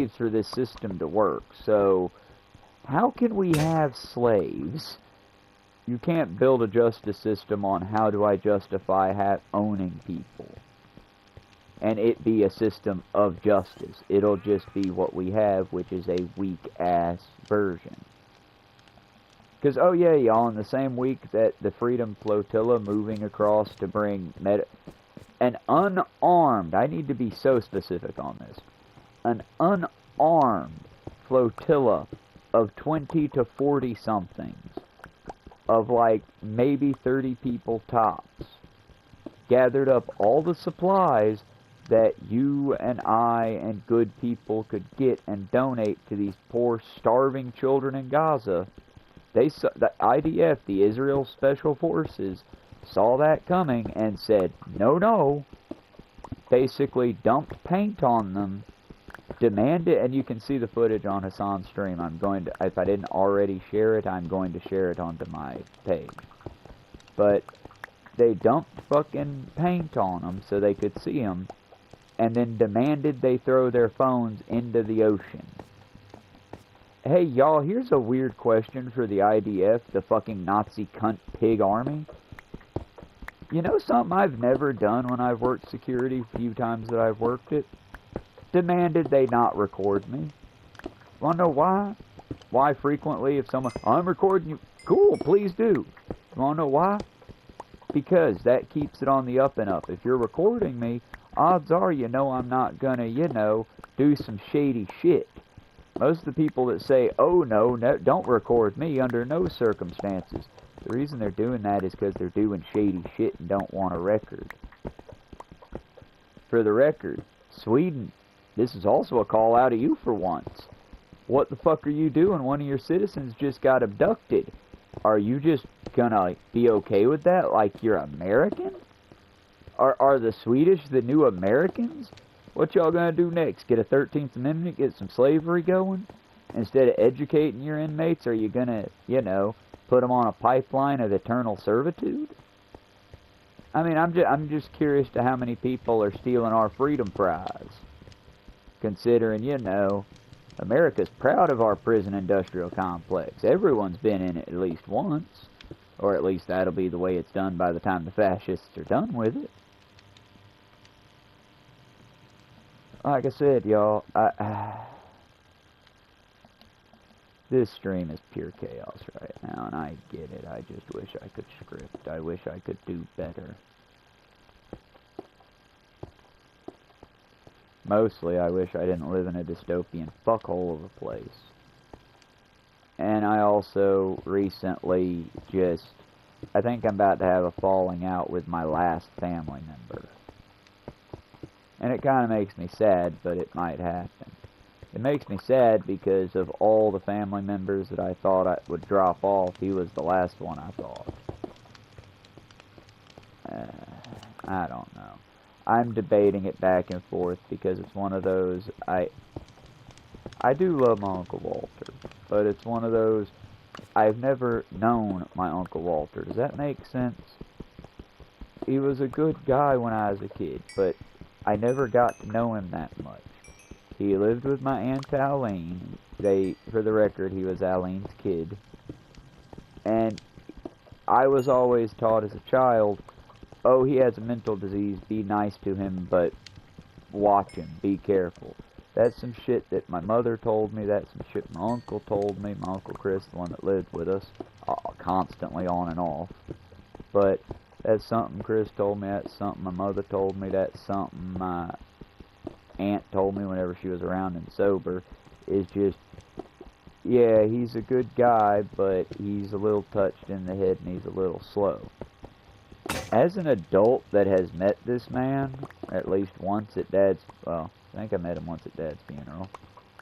for this system to work. So, how can we have slaves? You can't build a justice system on how do I justify owning people. And it be a system of justice. It'll just be what we have, which is a weak-ass version. Because, oh yeah, y'all, in the same week that the Freedom Flotilla moving across to bring an unarmed, I need to be so specific on this, an unarmed flotilla of 20 to 40 somethings, of like maybe 30 people tops, gathered up all the supplies that you and I and good people could get and donate to these poor starving children in Gaza. The IDF, the Israel Special Forces, saw that coming and said, no, basically dumped paint on them, demanded, and you can see the footage on Hassan's stream. I'm going to, if I didn't already share it, I'm going to share it onto my page. But they dumped fucking paint on them so they could see them, and then demanded they throw their phones into the ocean. Hey, y'all, here's a weird question for the IDF, the fucking Nazi cunt pig army. You know something I've never done when I've worked security, few times that I've worked it? Demanded they not record me. Wanna know why? Why frequently if someone, I'm recording you, cool, please do. Wanna know why? Because that keeps it on the up and up. If you're recording me, odds are you know I'm not gonna, do some shady shit. Most of the people that say, oh no, don't record me under no circumstances. The reason they're doing that is because they're doing shady shit and don't want a record. For the record, Sweden, this is also a call out to you for once. What the fuck are you doing? One of your citizens just got abducted. Are you just gonna be okay with that like you're American? Are the Swedish the new Americans? What y'all gonna do next? Get a 13th Amendment, get some slavery going? Instead of educating your inmates, are you gonna, put them on a pipeline of eternal servitude? I mean, I'm just curious to how many people are stealing our freedom prize. Considering, America's proud of our prison industrial complex. Everyone's been in it at least once. Or at least that'll be the way it's done by the time the fascists are done with it. Like I said, y'all, this stream is pure chaos right now, and I get it. I just wish I could script. I wish I could do better. Mostly, I wish I didn't live in a dystopian fuckhole of a place. And I also recently I think I'm about to have a falling out with my last family member. And it kind of makes me sad, but it might happen. It makes me sad because of all the family members that I thought I would drop off, he was the last one I thought. I don't know. I'm debating it back and forth because it's one of those, I do love my Uncle Walter, but it's one of those, I've never known my Uncle Walter. Does that make sense? He was a good guy when I was a kid, but I never got to know him that much. He lived with my Aunt Aline. For the record, he was Aline's kid. And I was always taught as a child, oh, he has a mental disease, be nice to him, but watch him, be careful. That's some shit that my mother told me, that's some shit my uncle told me, my Uncle Chris, the one that lived with us, constantly on and off. But that's something Chris told me, that's something my mother told me, that's something my aunt told me whenever she was around and sober, is just, yeah, he's a good guy, but he's a little touched in the head and he's a little slow. As an adult that has met this man, at least once at Dad's, well, I think I met him once at Dad's funeral,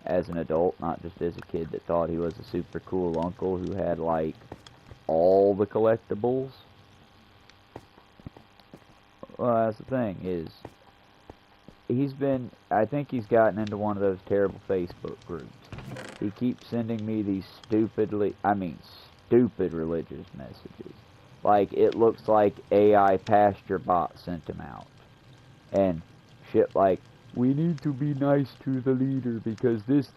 as an adult, not just as a kid that thought he was a super cool uncle who had, like, all the collectibles. Well, that's the thing, is, I think he's gotten into one of those terrible Facebook groups. He keeps sending me these stupid religious messages. Like, it looks like AI pasture bot sent him out. And shit like, we need to be nice to the leader because this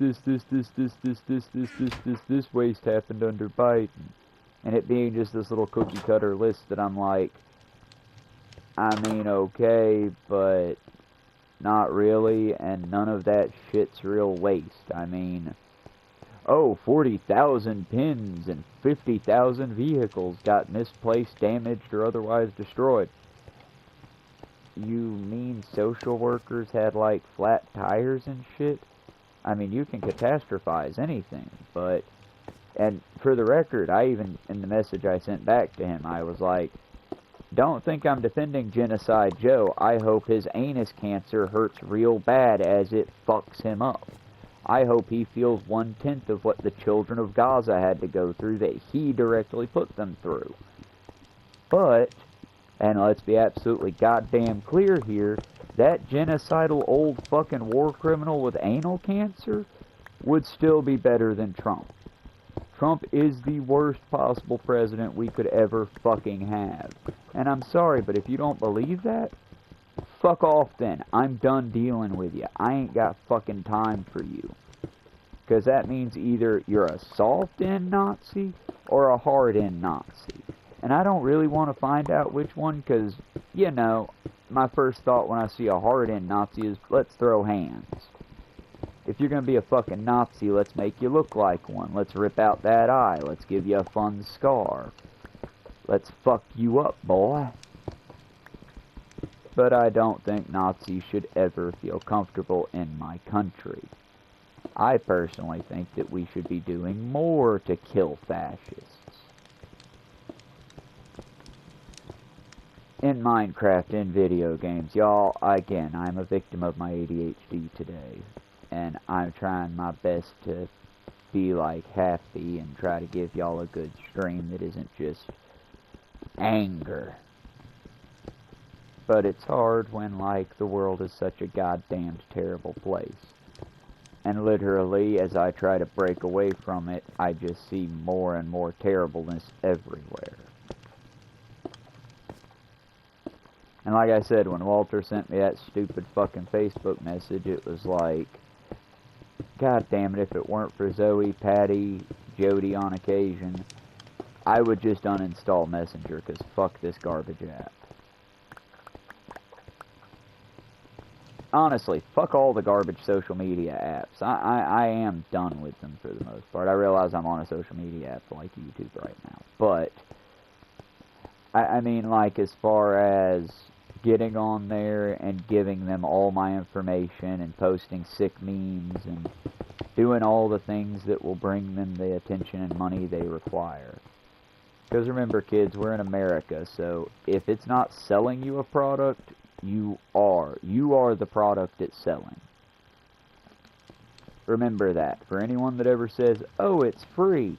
waste happened under Biden. And it being just this little cookie cutter list that I'm like, I mean, okay, but not really, and none of that shit's real waste. I mean, oh, 40,000 pins and 50,000 vehicles got misplaced, damaged, or otherwise destroyed. You mean social workers had, like, flat tires and shit? I mean, you can catastrophize anything, but... And for the record, I even, in the message I sent back to him, I was like, don't think I'm defending Genocide Joe. I hope his anus cancer hurts real bad as it fucks him up. I hope he feels 1/10 of what the children of Gaza had to go through that he directly put them through. But, and let's be absolutely goddamn clear here, that genocidal old fucking war criminal with anal cancer would still be better than Trump. Trump is the worst possible president we could ever fucking have. And I'm sorry, but if you don't believe that, fuck off then. I'm done dealing with you. I ain't got fucking time for you. Because that means either you're a soft-end Nazi or a hard-end Nazi. And I don't really want to find out which one, because, you know, my first thought when I see a hard-end Nazi is, let's throw hands. If you're going to be a fucking Nazi, let's make you look like one. Let's rip out that eye. Let's give you a fun scar. Let's fuck you up, boy. But I don't think Nazis should ever feel comfortable in my country. I personally think that we should be doing more to kill fascists. In Minecraft, in video games, y'all, again, I'm a victim of my ADHD today. And I'm trying my best to be, like, happy and try to give y'all a good stream that isn't just anger. But it's hard when, like, the world is such a goddamn terrible place. And literally, as I try to break away from it, I just see more and more terribleness everywhere. And like I said, when Walter sent me that stupid fucking Facebook message, it was like, God damn it, if it weren't for Zoe, Patty, Jody on occasion, I would just uninstall Messenger, because fuck this garbage app. Honestly, fuck all the garbage social media apps. I am done with them for the most part. I realize I'm on a social media app like YouTube right now. But, I mean, like, as far as getting on there and giving them all my information and posting sick memes and doing all the things that will bring them the attention and money they require. Because remember, kids, we're in America, so if it's not selling you a product, you are the product it's selling. Remember that. For anyone that ever says, oh, it's free,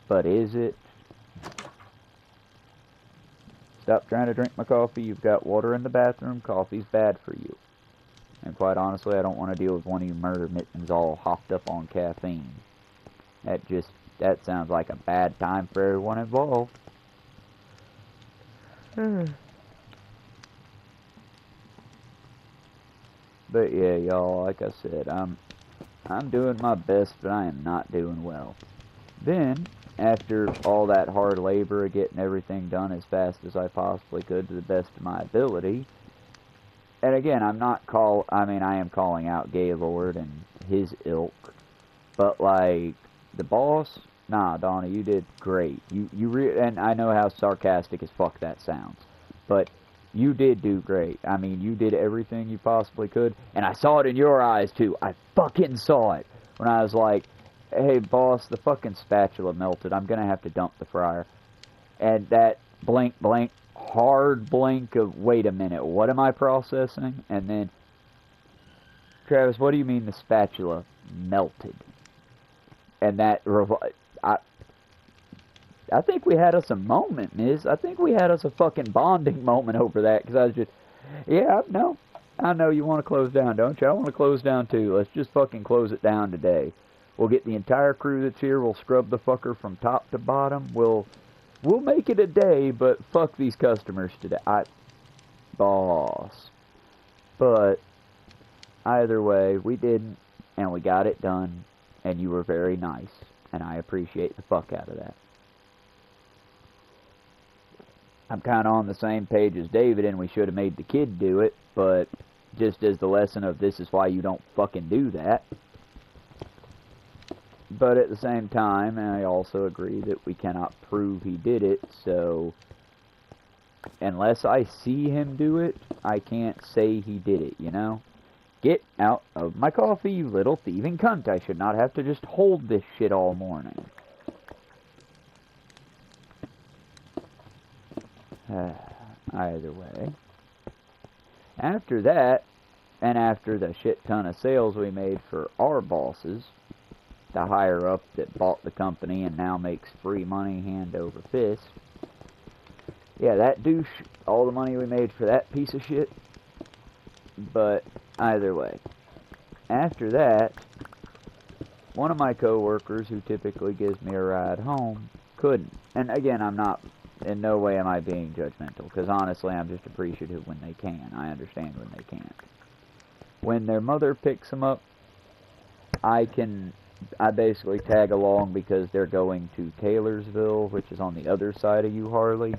but is it? Stop trying to drink my coffee. You've got water in the bathroom. Coffee's bad for you. And quite honestly, I don't want to deal with one of you murder mittens all hopped up on caffeine. That sounds like a bad time for everyone involved. But yeah, y'all, like I said, I'm doing my best, but I am not doing well. Then, after all that hard labor of getting everything done as fast as I possibly could to the best of my ability, and again, I am calling out Gaylord and his ilk, but like, the boss, nah, Donna, you did great. And I know how sarcastic as fuck that sounds, but you did do great. I mean, you did everything you possibly could, and I saw it in your eyes too. I fucking saw it when I was like, hey boss, the fucking spatula melted. I'm gonna have to dump the fryer. And that blank, hard blink of, wait a minute, what am I processing? And then, Travis, what do you mean the spatula melted? And that, I think we had us a moment, Miz. I think we had us a fucking bonding moment over that, because I was just, yeah, I know you want to close down, don't you? I want to close down too. Let's just fucking close it down today. We'll get the entire crew that's here. We'll scrub the fucker from top to bottom. We'll make it a day, but fuck these customers today. Boss. But Either way, we didn't, and we got it done, and you were very nice, and I appreciate the fuck out of that. I'm kind of on the same page as David, and we should have made the kid do it, but just as the lesson of this is why you don't fucking do that. But at the same time, I also agree that we cannot prove he did it, so unless I see him do it, I can't say he did it, you know? Get out of my coffee, you little thieving cunt. I should not have to just hold this shit all morning. Either way. After that, and after the shit ton of sales we made for our bosses, the higher up that bought the company and now makes free money hand over fist. Yeah, that douche, all the money we made for that piece of shit. But either way, after that, one of my coworkers who typically gives me a ride home couldn't. And again, I'm not, in no way am I being judgmental, because honestly, I'm just appreciative when they can. I understand when they can't. When their mother picks them up, I basically tag along because they're going to Taylorsville, which is on the other side of U-Harley,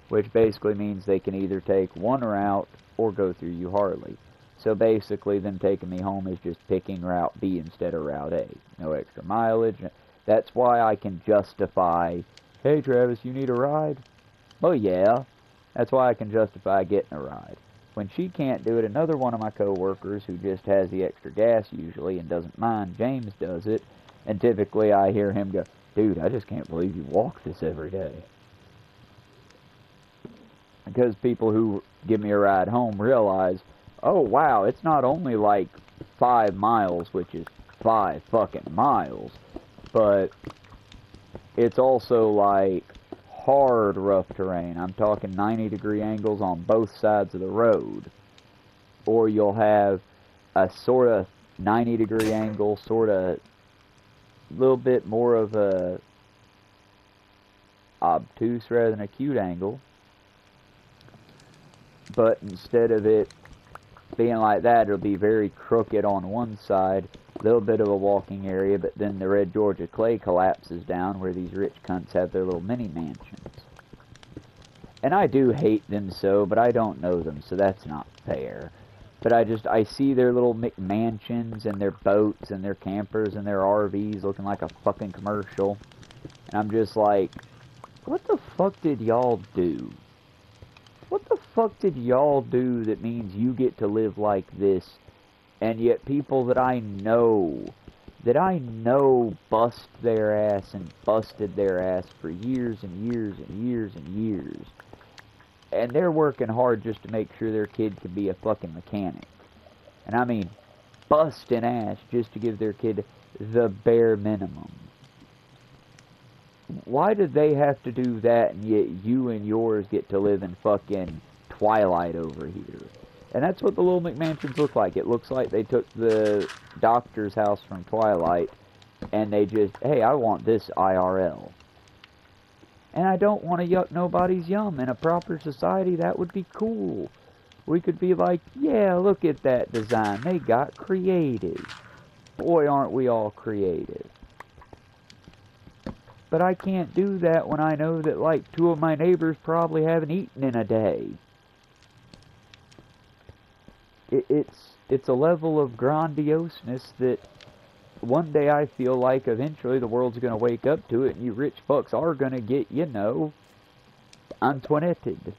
which basically means they can either take one route or go through U-Harley. So basically, them taking me home is just picking Route B instead of Route A. No extra mileage. That's why I can justify, hey Travis, you need a ride? Oh yeah. That's why I can justify getting a ride. When she can't do it, another one of my coworkers who just has the extra gas usually and doesn't mind, James, does it. And typically I hear him go, dude, I just can't believe you walk this every day. Because people who give me a ride home realize, oh wow, it's not only like 5 miles, which is 5 fucking miles, but it's also like hard rough terrain. I'm talking 90-degree angles on both sides of the road. Or you'll have a sort of 90-degree angle, sort of a little bit more of a obtuse rather than acute angle. But instead of it being like that, it'll be very crooked on one side, a little bit of a walking area, but then the red Georgia clay collapses down where these rich cunts have their little mini mansions. And I do hate them so, but I don't know them, so that's not fair. But I see their little McMansions and their boats and their campers and their RVs looking like a fucking commercial. And I'm just like, what the fuck did y'all do? What the fuck did y'all do that means you get to live like this, and yet people that I know bust their ass and busted their ass for years and years and years and years, and they're working hard just to make sure their kid can be a fucking mechanic. And I mean, busting ass just to give their kid the bare minimum. Why did they have to do that, and yet you and yours get to live in fucking Twilight over here? And that's what the little McMansions look like. It looks like they took the doctor's house from Twilight, and they just, hey, I want this IRL. And I don't want to yuck nobody's yum. In a proper society, that would be cool. We could be like, yeah, look at that design. They got creative. Boy, aren't we all creative. But I can't do that when I know that, like, 2 of my neighbors probably haven't eaten in a day. It's a level of grandioseness that one day I feel like eventually the world's going to wake up to it, and you rich fucks are going to get, you know, Antoinetted.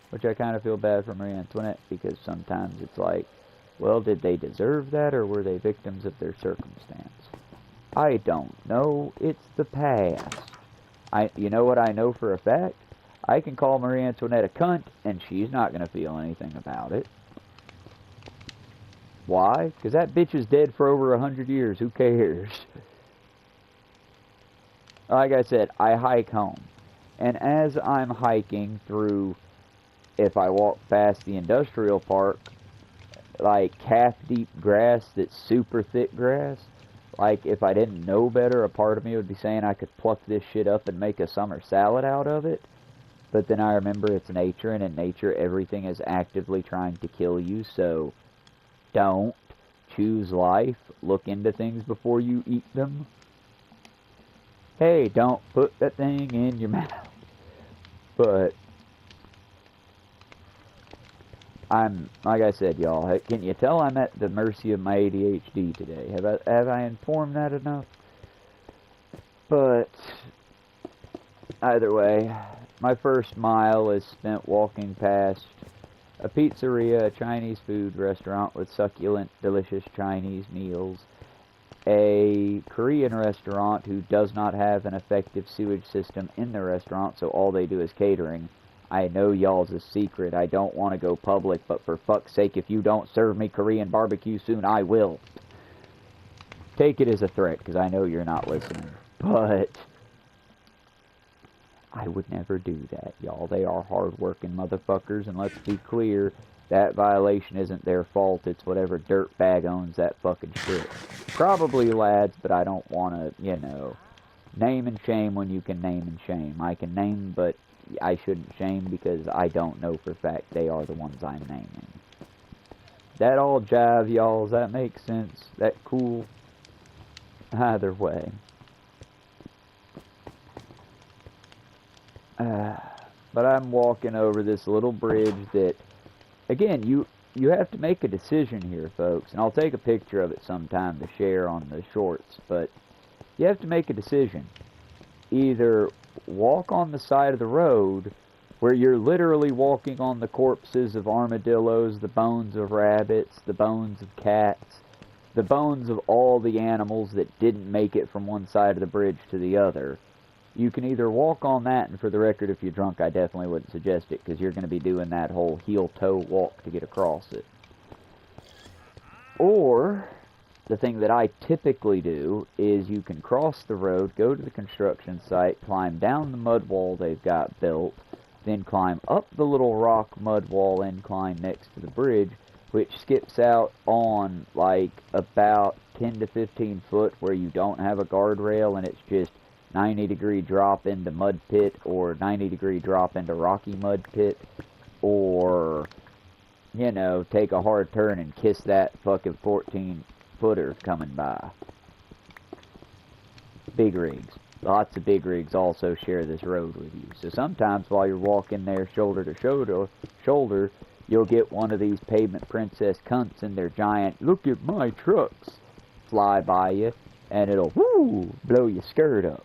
Which I kind of feel bad for Marie Antoinette, because sometimes it's like, well, did they deserve that, or were they victims of their circumstance? I don't know. It's the past. You know what I know for a fact? I can call Marie Antoinette a cunt, and she's not going to feel anything about it. Why? Because that bitch is dead for over 100 years. Who cares? Like I said, I hike home. And as I'm hiking through, if I walk past the industrial park, like calf-deep grass that's super thick grass, like, if I didn't know better, a part of me would be saying I could pluck this shit up and make a summer salad out of it. But then I remember it's nature, and in nature, everything is actively trying to kill you, so Don't. Choose life. Look into things before you eat them. Hey, don't put that thing in your mouth. But like I said, y'all, can you tell I'm at the mercy of my ADHD today? Have I informed that enough? But either way, my first mile is spent walking past a pizzeria, a Chinese food restaurant with succulent, delicious Chinese meals, a Korean restaurant who does not have an effective sewage system in the restaurant, so all they do is catering. I know y'all's a secret. I don't want to go public, but for fuck's sake, if you don't serve me Korean barbecue soon, I will. Take it as a threat, because I know you're not listening. But I would never do that, y'all. They are hard-working motherfuckers, and let's be clear, that violation isn't their fault. It's whatever dirtbag owns that fucking shit. Probably lads, but I don't want to, you know, name and shame when you can name and shame. I can name, but I shouldn't shame because I don't know for a fact they are the ones I'm naming. That all jive, y'all? Does that make sense? That cool? Either way. But I'm walking over this little bridge that, again, you have to make a decision here, folks. And I'll take a picture of it sometime to share on the shorts. But you have to make a decision. Either walk on the side of the road where you're literally walking on the corpses of armadillos, the bones of rabbits, the bones of cats, the bones of all the animals that didn't make it from one side of the bridge to the other. You can either walk on that, and for the record, if you're drunk, I definitely wouldn't suggest it, because you're going to be doing that whole heel-toe walk to get across it. Or the thing that I typically do is you can cross the road, go to the construction site, climb down the mud wall they've got built, then climb up the little rock mud wall incline next to the bridge, which skips out on like about 10 to 15 foot where you don't have a guardrail and it's just 90-degree drop into mud pit or 90-degree drop into rocky mud pit, or, you know, take a hard turn and kiss that fucking 14-footer coming by. Big rigs. Lots of big rigs also share this road with you. So sometimes while you're walking there shoulder to shoulder, you'll get one of these pavement princess cunts in their giant, look at my trucks, fly by you, and it'll, whoo, blow your skirt up.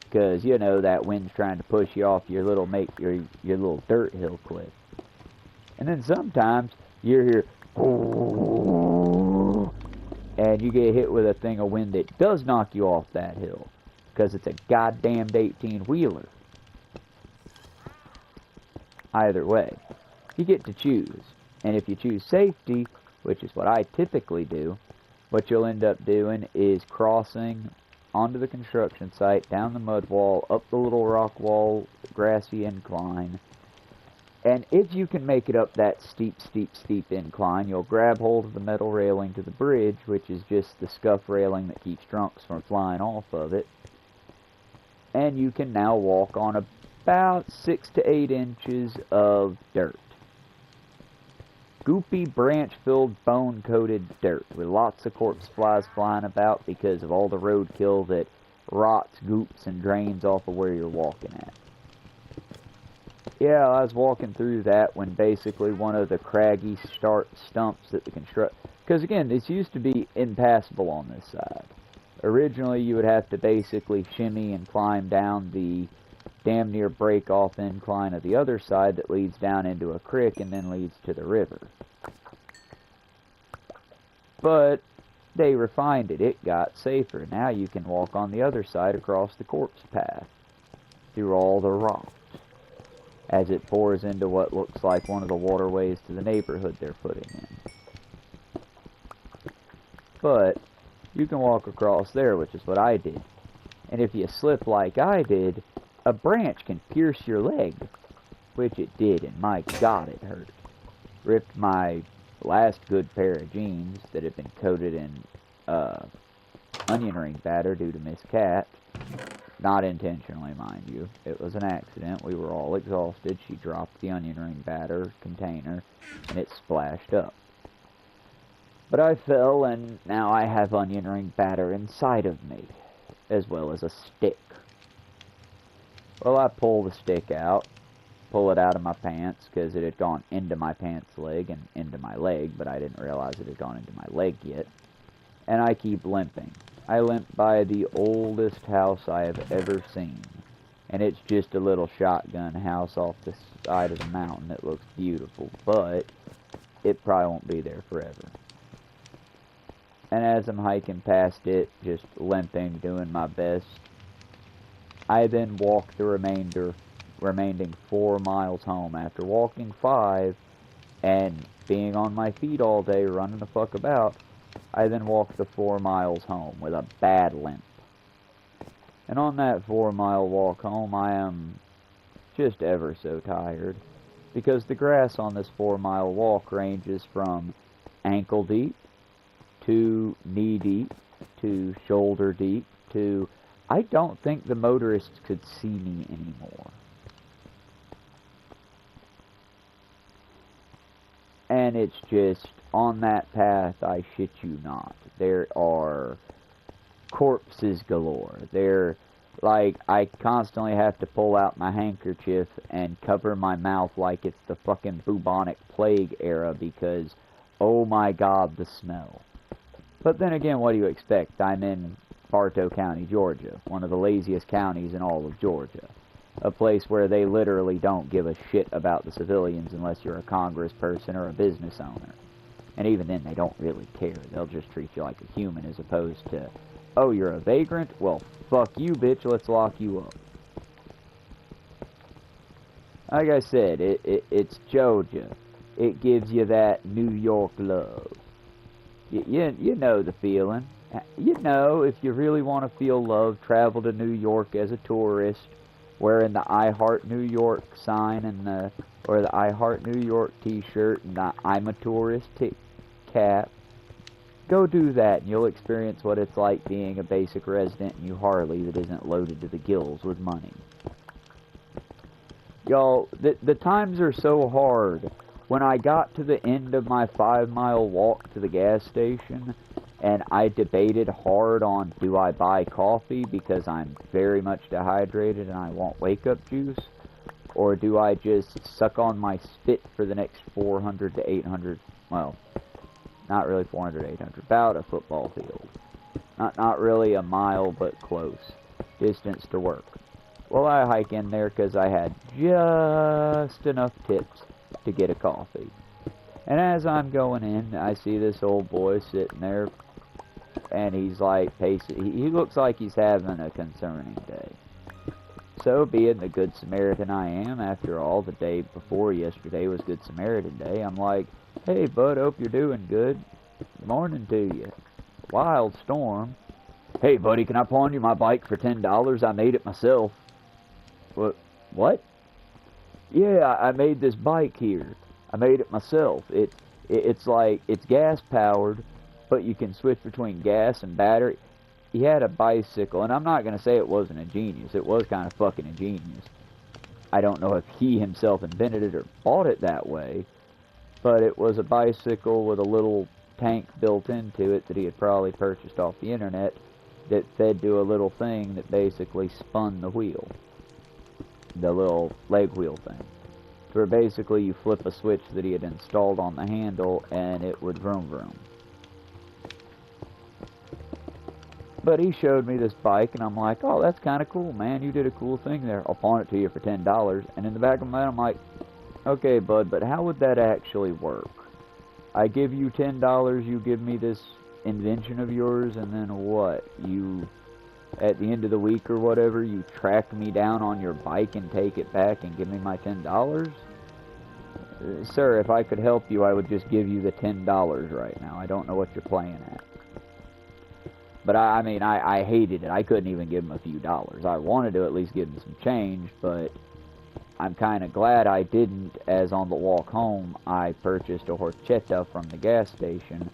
Because, you know, that wind's trying to push you off your little little dirt hill cliff. And then sometimes you're here, and you get hit with a thing of wind that does knock you off that hill. Because it's a goddamned 18-wheeler. Either way, you get to choose. And if you choose safety, which is what I typically do, what you'll end up doing is crossing onto the construction site, down the mud wall, up the little rock wall, grassy incline. And if you can make it up that steep incline, you'll grab hold of the metal railing to the bridge, which is just the scuff railing that keeps drunks from flying off of it. And you can now walk on about 6 to 8 inches of dirt. Goopy, branch-filled, bone-coated dirt with lots of corpse flies flying about because of all the roadkill that rots, goops, and drains off of where you're walking at. Yeah, I was walking through that when basically one of the craggy stumps that the because again, this used to be impassable on this side. Originally, you would have to basically shimmy and climb down the damn near break-off incline of the other side that leads down into a creek and then leads to the river. But they refined it. It got safer. Now you can walk on the other side across the corpse path through all the rocks as it pours into what looks like one of the waterways to the neighborhood they're putting in. But you can walk across there, which is what I did. And if you slip like I did, a branch can pierce your leg, which it did, and my God, it hurt. Ripped my last good pair of jeans that had been coated in onion ring batter due to Miss Cat. Not intentionally, mind you. It was an accident. We were all exhausted. She dropped the onion ring batter container, and it splashed up. But I fell, and now I have onion ring batter inside of me, as well as a stick. Well, I pull the stick out, pull it out of my pants, because it had gone into my pants leg and into my leg, but I didn't realize it had gone into my leg yet. And I keep limping. I limp by the oldest house I have ever seen. And it's just a little shotgun house off the side of the mountain that looks beautiful, but it probably won't be there forever. And as I'm hiking past it, just limping, doing my best, I then walk the remaining 4 miles home. After walking 5 and being on my feet all day, running the fuck about, I then walk the 4 miles home with a bad limp. And on that 4-mile walk home, I am just ever so tired, because the grass on this 4-mile walk ranges from ankle deep to knee deep to shoulder deep to I don't think the motorists could see me anymore. And it's just, on that path, I shit you not, there are corpses galore. I constantly have to pull out my handkerchief and cover my mouth like it's the fucking bubonic plague era, because, oh my god, the smell. But then again, what do you expect? I'm in Bartow County, Georgia, one of the laziest counties in all of Georgia. A place where they literally don't give a shit about the civilians unless you're a congressperson or a business owner. And even then, they don't really care. They'll just treat you like a human, as opposed to, oh, you're a vagrant? Well, fuck you, bitch, let's lock you up. Like I said, it's Georgia. It gives you that New York love. You know the feeling. You know, if you really want to feel love, travel to New York as a tourist, wearing the I Heart New York sign and or the I Heart New York t-shirt and the I'm a tourist cap. Go do that and you'll experience what it's like being a basic resident in New Harley that isn't loaded to the gills with money. Y'all, the times are so hard. When I got to the end of my 5-mile walk to the gas station, and I debated hard on, do I buy coffee because I'm very much dehydrated and I want wake-up juice, or do I just suck on my spit for the next 400 to 800, well, not really 400 to 800, about a football field. Not really a mile, but close distance to work. Well, I hike in there because I had just enough tips to get a coffee. And as I'm going in, I see this old boy sitting there, and he's like pacing. He looks like he's having a concerning day. So, being the Good Samaritan I am, after all, the day before yesterday was Good Samaritan Day, I'm like, hey bud, hope you're doing good. Morning to you. Wild storm. Hey buddy, can I pawn you my bike for $10? I made it myself. What? Yeah, I made this bike here. I made it myself. It's like, it's gas powered, but you can switch between gas and battery. He had a bicycle, and I'm not going to say it wasn't ingenious. It was kind of fucking ingenious. I don't know if he himself invented it or bought it that way, but it was a bicycle with a little tank built into it that he had probably purchased off the internet that fed to a little thing that basically spun the wheel. The little leg wheel thing. Where basically you flip a switch that he had installed on the handle and it would vroom vroom. But he showed me this bike and I'm like, oh, that's kind of cool, man. You did a cool thing there. I'll pawn it to you for $10. And in the back of my mind, I'm like, okay, bud, but how would that actually work? I give you $10, you give me this invention of yours, and then what? You, at the end of the week or whatever, you track me down on your bike and take it back and give me my $10? Sir, if I could help you, I would just give you the $10 right now. I don't know what you're playing at. But I mean, I hated it. I couldn't even give him a few dollars. I wanted to at least give him some change, but I'm kind of glad I didn't, as on the walk home, I purchased a horchata from the gas station.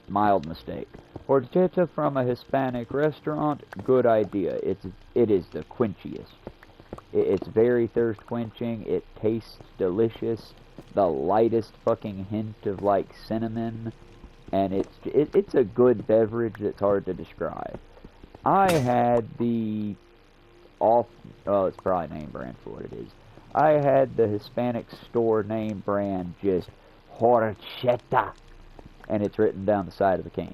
Mild mistake. Horchata from a Hispanic restaurant, good idea. It is the quenchiest. It's very thirst quenching. It tastes delicious. The lightest fucking hint of like cinnamon and it's a good beverage that's hard to describe. I had the it's probably name brand for what it is. I had the Hispanic store name brand, just horchata, and it's written down the side of the can.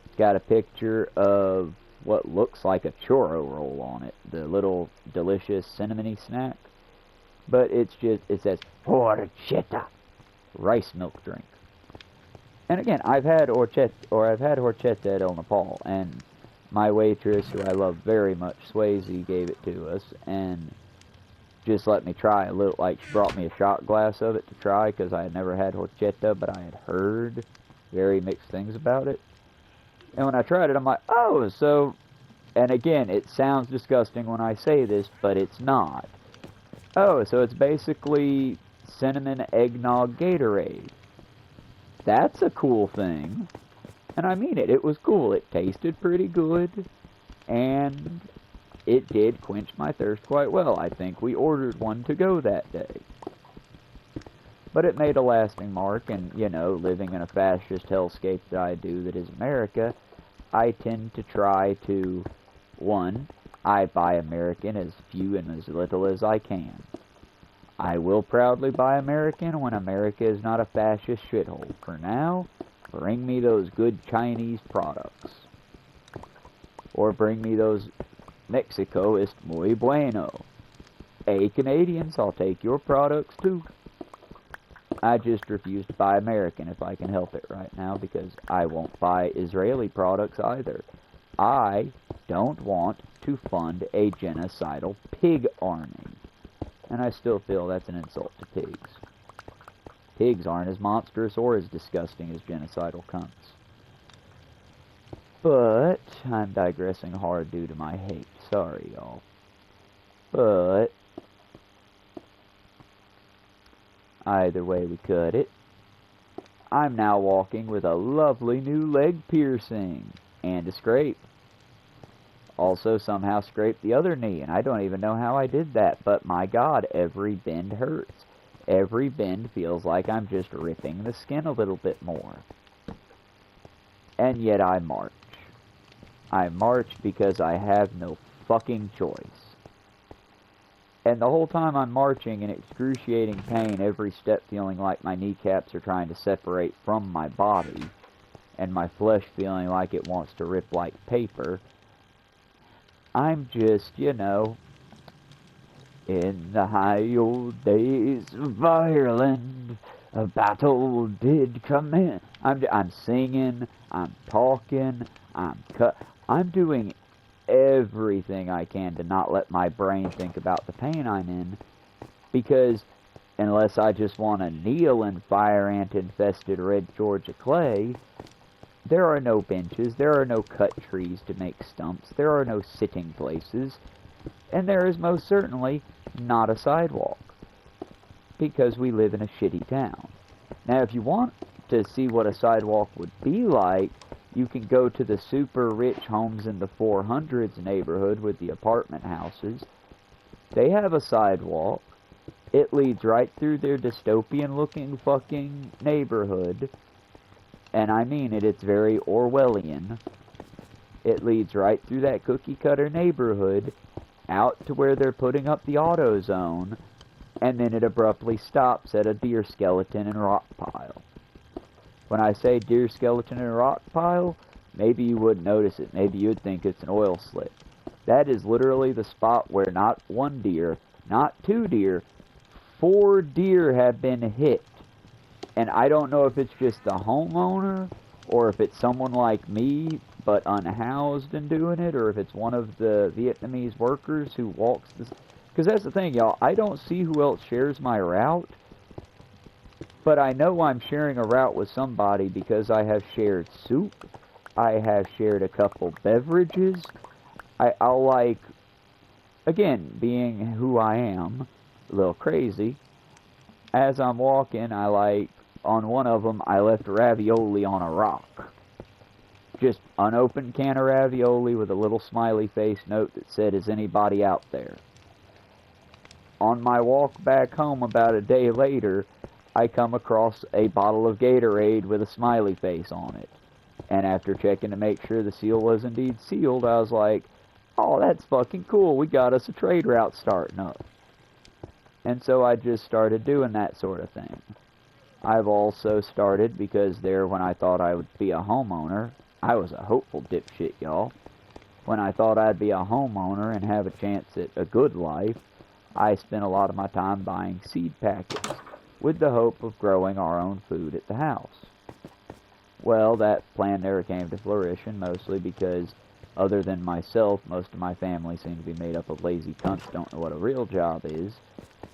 It's got a picture of what looks like a churro roll on it, the little delicious cinnamony snack, but it says horchata, rice milk drink. And again, I've had horchata at El Nepal, and my waitress, who I love very much, Swayze, gave it to us, and just let me try a little, like, she brought me a shot glass of it to try, because I had never had horchata, but I had heard very mixed things about it. And when I tried it, I'm like, oh, so, and again, it sounds disgusting when I say this, but it's not. Oh, so it's basically cinnamon eggnog Gatorade. That's a cool thing. And I mean it. It was cool. It tasted pretty good. And it did quench my thirst quite well. I think we ordered one to go that day. But it made a lasting mark. And, you know, living in a fascist hellscape that I do that is America, I tend to try to, one, I buy American as few and as little as I can. I will proudly buy American when America is not a fascist shithole. For now, bring me those good Chinese products. Or bring me those Mexico es muy bueno. Hey, Canadians, I'll take your products too. I just refuse to buy American if I can help it right now, because I won't buy Israeli products either. I don't want to fund a genocidal pig army. And I still feel that's an insult to pigs. Pigs aren't as monstrous or as disgusting as genocidal cunts. But I'm digressing hard due to my hate. Sorry, y'all. But either way we cut it, I'm now walking with a lovely new leg piercing and a scrape. Also somehow scraped the other knee, and I don't even know how I did that, but my God, every bend hurts. Every bend feels like I'm just ripping the skin a little bit more. And yet I march. I march because I have no fucking choice. And the whole time I'm marching in excruciating pain, every step feeling like my kneecaps are trying to separate from my body, and my flesh feeling like it wants to rip like paper, I'm just, you know, in the high old days of Ireland, a battle did come in. I'm singing, I'm talking, I'm doing everything I can to not let my brain think about the pain I'm in, because unless I just want to kneel in fire ant infested red Georgia clay, there are no benches, there are no cut trees to make stumps, there are no sitting places, and there is most certainly not a sidewalk, because we live in a shitty town. Now, if you want to see what a sidewalk would be like, you can go to the super rich homes in the 400s neighborhood with the apartment houses. They have a sidewalk. It leads right through their dystopian-looking fucking neighborhood. And I mean it, it's very Orwellian. It leads right through that cookie-cutter neighborhood, out to where they're putting up the AutoZone, and then it abruptly stops at a deer skeleton and rock pile. When I say deer skeleton and rock pile, maybe you wouldn't notice it. Maybe you'd think it's an oil slick. That is literally the spot where not one deer, not two deer, 4 deer have been hit. And I don't know if it's just the homeowner, or if it's someone like me, but unhoused and doing it, or if it's one of the Vietnamese workers who walks this. Because that's the thing, y'all. I don't see who else shares my route, but I know I'm sharing a route with somebody because I have shared soup, I have shared a couple beverages. I'll like, again, being who I am, a little crazy, as I'm walking, I like, on one of them, I left ravioli on a rock. Just unopened can of ravioli with a little smiley face note that said, "Is anybody out there?" On my walk back home about a day later, I come across a bottle of Gatorade with a smiley face on it. And after checking to make sure the seal was indeed sealed, I was like, oh, that's fucking cool. We got us a trade route starting up. And so I just started doing that sort of thing. I've also started, because there when I thought I would be a homeowner, I was a hopeful dipshit, y'all. When I thought I'd be a homeowner and have a chance at a good life, I spent a lot of my time buying seed packets, with the hope of growing our own food at the house. Well, that plan never came to fruition, mostly because, other than myself, most of my family seemed to be made up of lazy cunts who don't know what a real job is.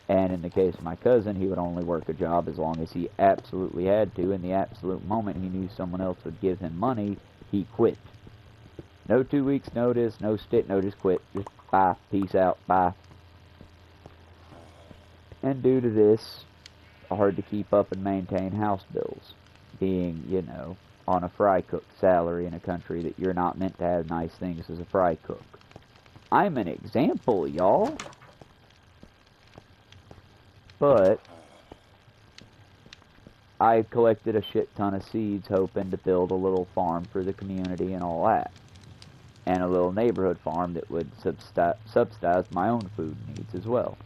And in the case of my cousin, he would only work a job as long as he absolutely had to. In the absolute moment he knew someone else would give him money, he quit. No 2 weeks notice, no stick, no, just quit. Just bye, peace out, bye. And due to this, hard to keep up and maintain house bills. Being, you know, on a fry cook salary in a country that you're not meant to have nice things as a fry cook. I'm an example, y'all. But I collected a shit ton of seeds hoping to build a little farm for the community and all that. And a little neighborhood farm that would subsidize my own food needs as well.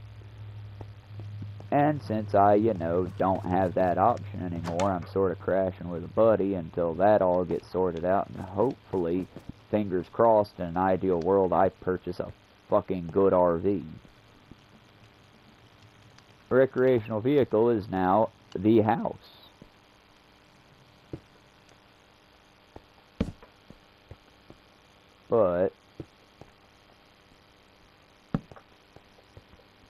And since I, you know, don't have that option anymore, I'm sort of crashing with a buddy until that all gets sorted out. And hopefully, fingers crossed, in an ideal world, I purchase a fucking good RV. Recreational vehicle is now the house. But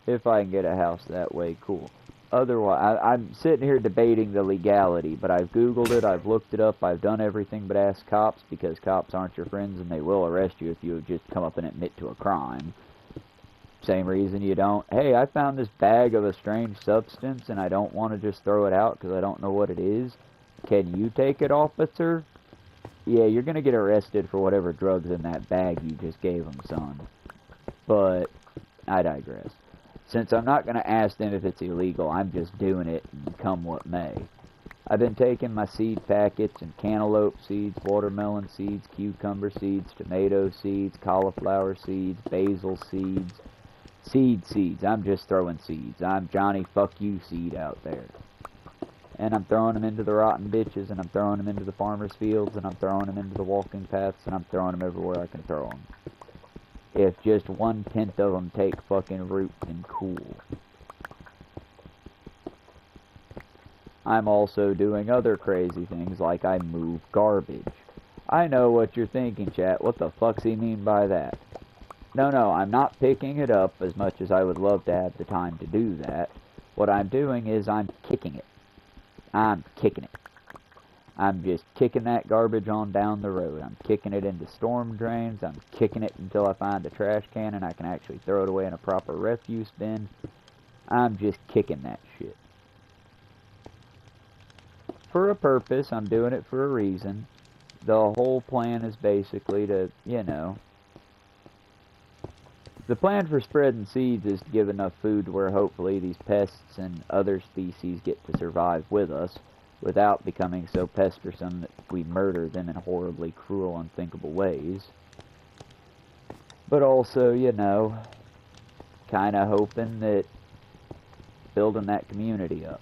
if I can get a house that way, cool. Otherwise, I'm sitting here debating the legality, but I've Googled it, I've looked it up, I've done everything but ask cops, because cops aren't your friends and they will arrest you if you just come up and admit to a crime. Same reason you don't, hey, I found this bag of a strange substance and I don't want to just throw it out because I don't know what it is. Can you take it, officer? Yeah, you're going to get arrested for whatever drugs in that bag you just gave them, son. But I digress. Since I'm not going to ask them if it's illegal, I'm just doing it and come what may. I've been taking my seed packets and cantaloupe seeds, watermelon seeds, cucumber seeds, tomato seeds, cauliflower seeds, basil seeds, seeds. I'm just throwing seeds. I'm Johnny fuck you seed out there. And I'm throwing them into the rotten ditches, and I'm throwing them into the farmer's fields, and I'm throwing them into the walking paths, and I'm throwing them everywhere I can throw them. If just 1/10 of them take fucking root, then cool. I'm also doing other crazy things, like I move garbage. I know what you're thinking, chat. What the fuck's he mean by that? No, I'm not picking it up as much as I would love to have the time to do that. What I'm doing is I'm kicking it. I'm kicking it. I'm just kicking that garbage on down the road. I'm kicking it into storm drains. I'm kicking it until I find a trash can and I can actually throw it away in a proper refuse bin. I'm just kicking that shit. For a purpose, I'm doing it for a reason. The whole plan is basically to, you know... The plan for spreading seeds is to give enough food to where hopefully these pests and other species get to survive with us without becoming so pestersome that we murder them in horribly cruel, unthinkable ways. But also, you know, kind of hoping that building that community up.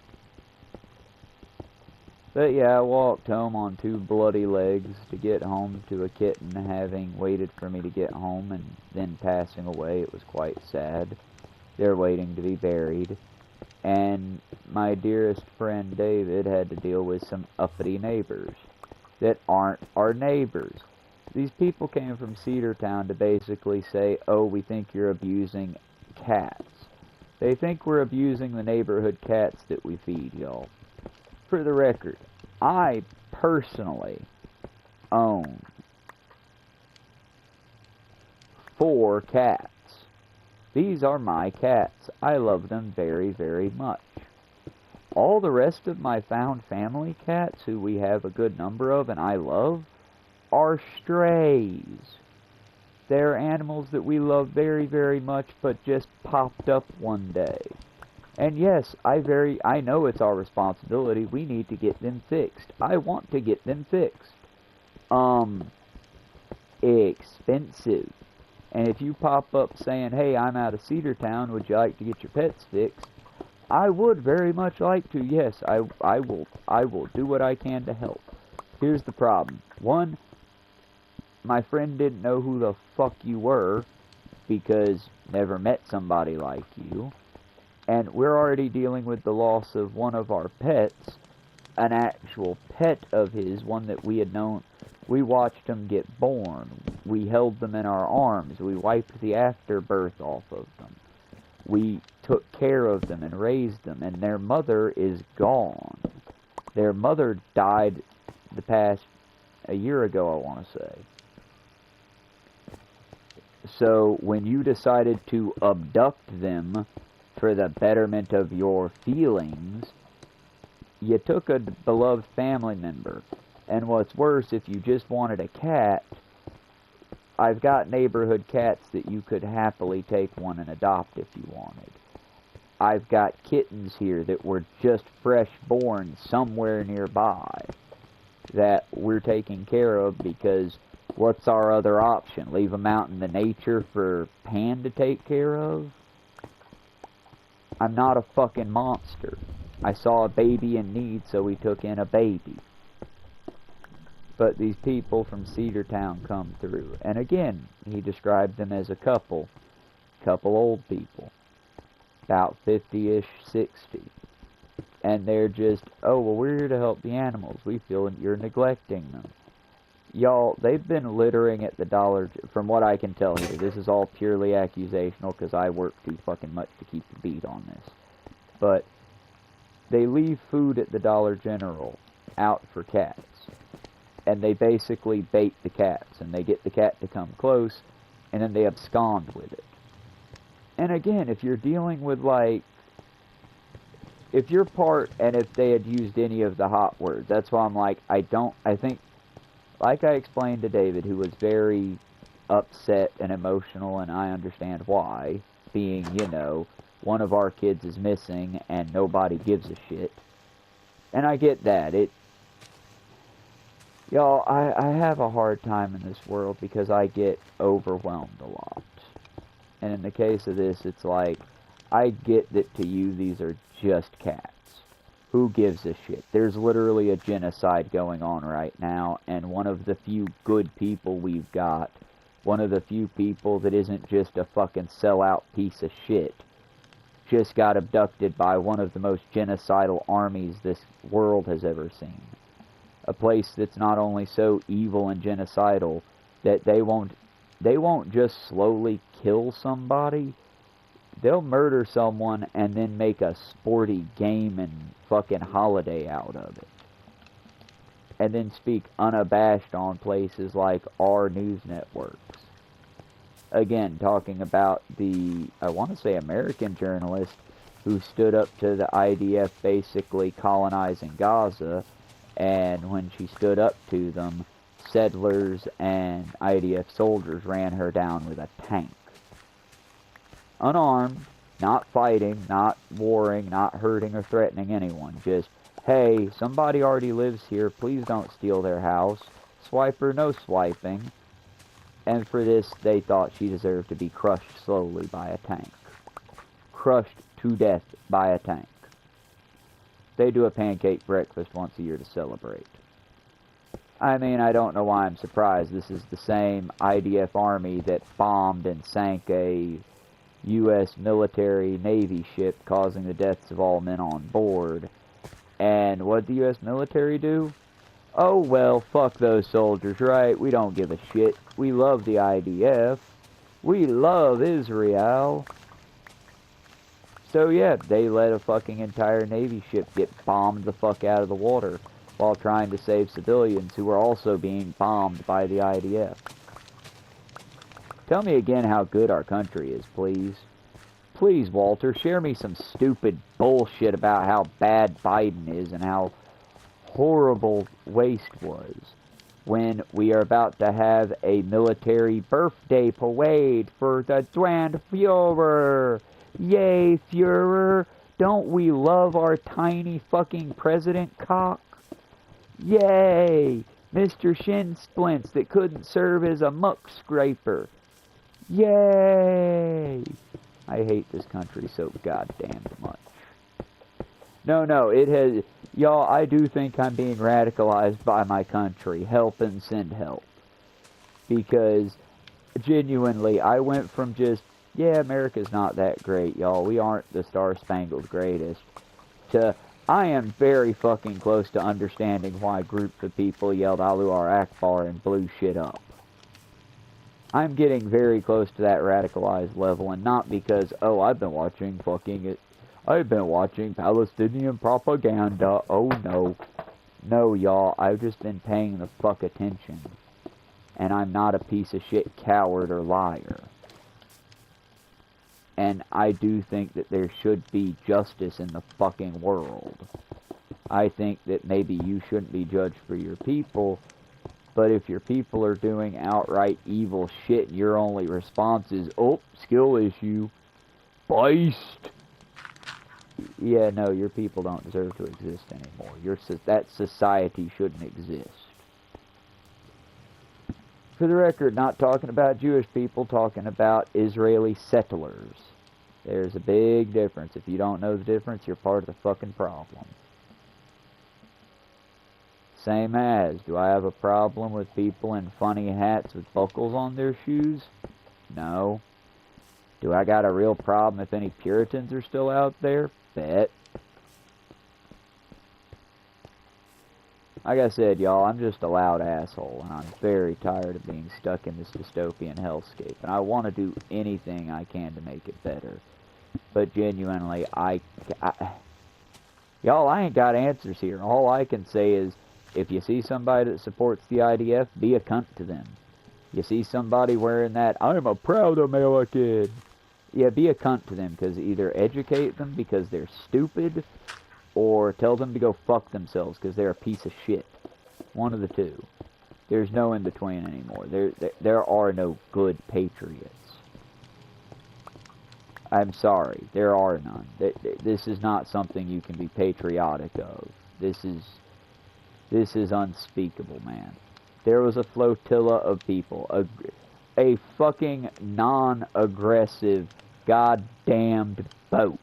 But yeah, I walked home on 2 bloody legs to get home to a kitten having waited for me to get home and then passing away. It was quite sad. They're waiting to be buried. And my dearest friend David had to deal with some uppity neighbors that aren't our neighbors. These people came from Cedartown to basically say, oh, we think you're abusing cats. They think we're abusing the neighborhood cats that we feed, y'all. For the record, I personally own 4 cats. These are my cats. I love them very, very much. All the rest of my found family cats, who we have a good number of and I love, are strays. They're animals that we love very, very much, but just popped up one day. And yes, I know it's our responsibility. We need to get them fixed. I want to get them fixed. Expensive. And if you pop up saying, hey, I'm out of Cedartown, would you like to get your pets fixed? I would very much like to, yes. I will do what I can to help. Here's the problem. One, my friend didn't know who the fuck you were, because never met somebody like you. And we're already dealing with the loss of one of our pets, an actual pet of his, one that we had known. We watched him get born. We held them in our arms. We wiped the afterbirth off of them. We took care of them and raised them, and their mother is gone. Their mother died the past a year ago, I want to say. So when you decided to abduct them for the betterment of your feelings, you took a beloved family member. And what's worse, if you just wanted a cat, I've got neighborhood cats that you could happily take one and adopt if you wanted. I've got kittens here that were just fresh born somewhere nearby that we're taking care of, because what's our other option? Leave them out in the nature for Pan to take care of? I'm not a fucking monster. I saw a baby in need, so we took in a baby. But these people from Cedartown come through. And again, he described them as a couple old people. About 50-ish, 60. And they're just, oh, well, we're here to help the animals. We feel you're neglecting them. Y'all, they've been littering at the Dollar... From what I can tell here, this is all purely accusational, because I work too fucking much to keep the beat on this. But they leave food at the Dollar General out for cats. And they basically bait the cats, and they get the cat to come close, and then they abscond with it. And again, if you're dealing with, like, if you're part, and if they had used any of the hot words, that's why I'm like, I think, like I explained to David, who was very upset and emotional, and I understand why, being, you know, one of our kids is missing, and nobody gives a shit. And I get that. Y'all, I have a hard time in this world because I get overwhelmed a lot. And in the case of this, it's like, I get that to you these are just cats. Who gives a shit? There's literally a genocide going on right now, and one of the few good people we've got, one of the few people that isn't just a fucking sellout piece of shit, just got abducted by one of the most genocidal armies this world has ever seen. A place that's not only so evil and genocidal that they won't just slowly kill somebody. They'll murder someone and then make a sporty game and fucking holiday out of it. And then speak unabashed on places like our news networks. Again, talking about the, I want to say, American journalist who stood up to the IDF basically colonizing Gaza. And when she stood up to them, settlers and IDF soldiers ran her down with a tank. Unarmed, not fighting, not warring, not hurting or threatening anyone. Just, hey, somebody already lives here, please don't steal their house. Swiper, no swiping. And for this, they thought she deserved to be crushed slowly by a tank. Crushed to death by a tank. They do a pancake breakfast once a year to celebrate. I mean, I don't know why I'm surprised. This is the same IDF army that bombed and sank a U.S. military Navy ship, causing the deaths of all men on board. And what did the U.S. military do? Oh, well, fuck those soldiers, right? We don't give a shit. We love the IDF. We love Israel. So yeah, they let a fucking entire Navy ship get bombed the fuck out of the water while trying to save civilians who were also being bombed by the IDF. Tell me again how good our country is, please. Please, Walter, share me some stupid bullshit about how bad Biden is and how horrible waste was, when we are about to have a military birthday parade for the Grand Fuhrer. Yay, Fuhrer! Don't we love our tiny fucking president cock? Yay! Mr. Shin Splints that couldn't serve as a muck scraper. Yay! I hate this country so goddamn much. No, it has... Y'all, I do think I'm being radicalized by my country. Help and send help. Because, genuinely, I went from just, yeah, America's not that great, y'all. We aren't the star-spangled greatest. To, I am very fucking close to understanding why groups of people yelled Allahu Akbar and blew shit up. I'm getting very close to that radicalized level, and not because, oh, I've been watching Palestinian propaganda. Oh, no. No, y'all, I've just been paying the fuck attention. And I'm not a piece of shit coward or liar. And I do think that there should be justice in the fucking world. I think that maybe you shouldn't be judged for your people, but if your people are doing outright evil shit and your only response is, oh, skill issue, beist. Yeah, no, your people don't deserve to exist anymore. That society shouldn't exist. For the record, not talking about Jewish people, talking about Israeli settlers. There's a big difference. If you don't know the difference, you're part of the fucking problem. Same as, do I have a problem with people in funny hats with buckles on their shoes? No. Do I got a real problem if any Puritans are still out there? Bet. Like I said, y'all, I'm just a loud asshole, and I'm very tired of being stuck in this dystopian hellscape, and I want to do anything I can to make it better. But genuinely, y'all, I ain't got answers here. All I can say is, if you see somebody that supports the IDF, be a cunt to them. You see somebody wearing that, I'm a proud American. Yeah, be a cunt to them, because either educate them because they're stupid, or tell them to go fuck themselves because they're a piece of shit. One of the two. There's no in between anymore. There are no good patriots. I'm sorry, there are none. This is not something you can be patriotic of. This is unspeakable, man. There was a flotilla of people, a fucking non-aggressive, goddamned boat.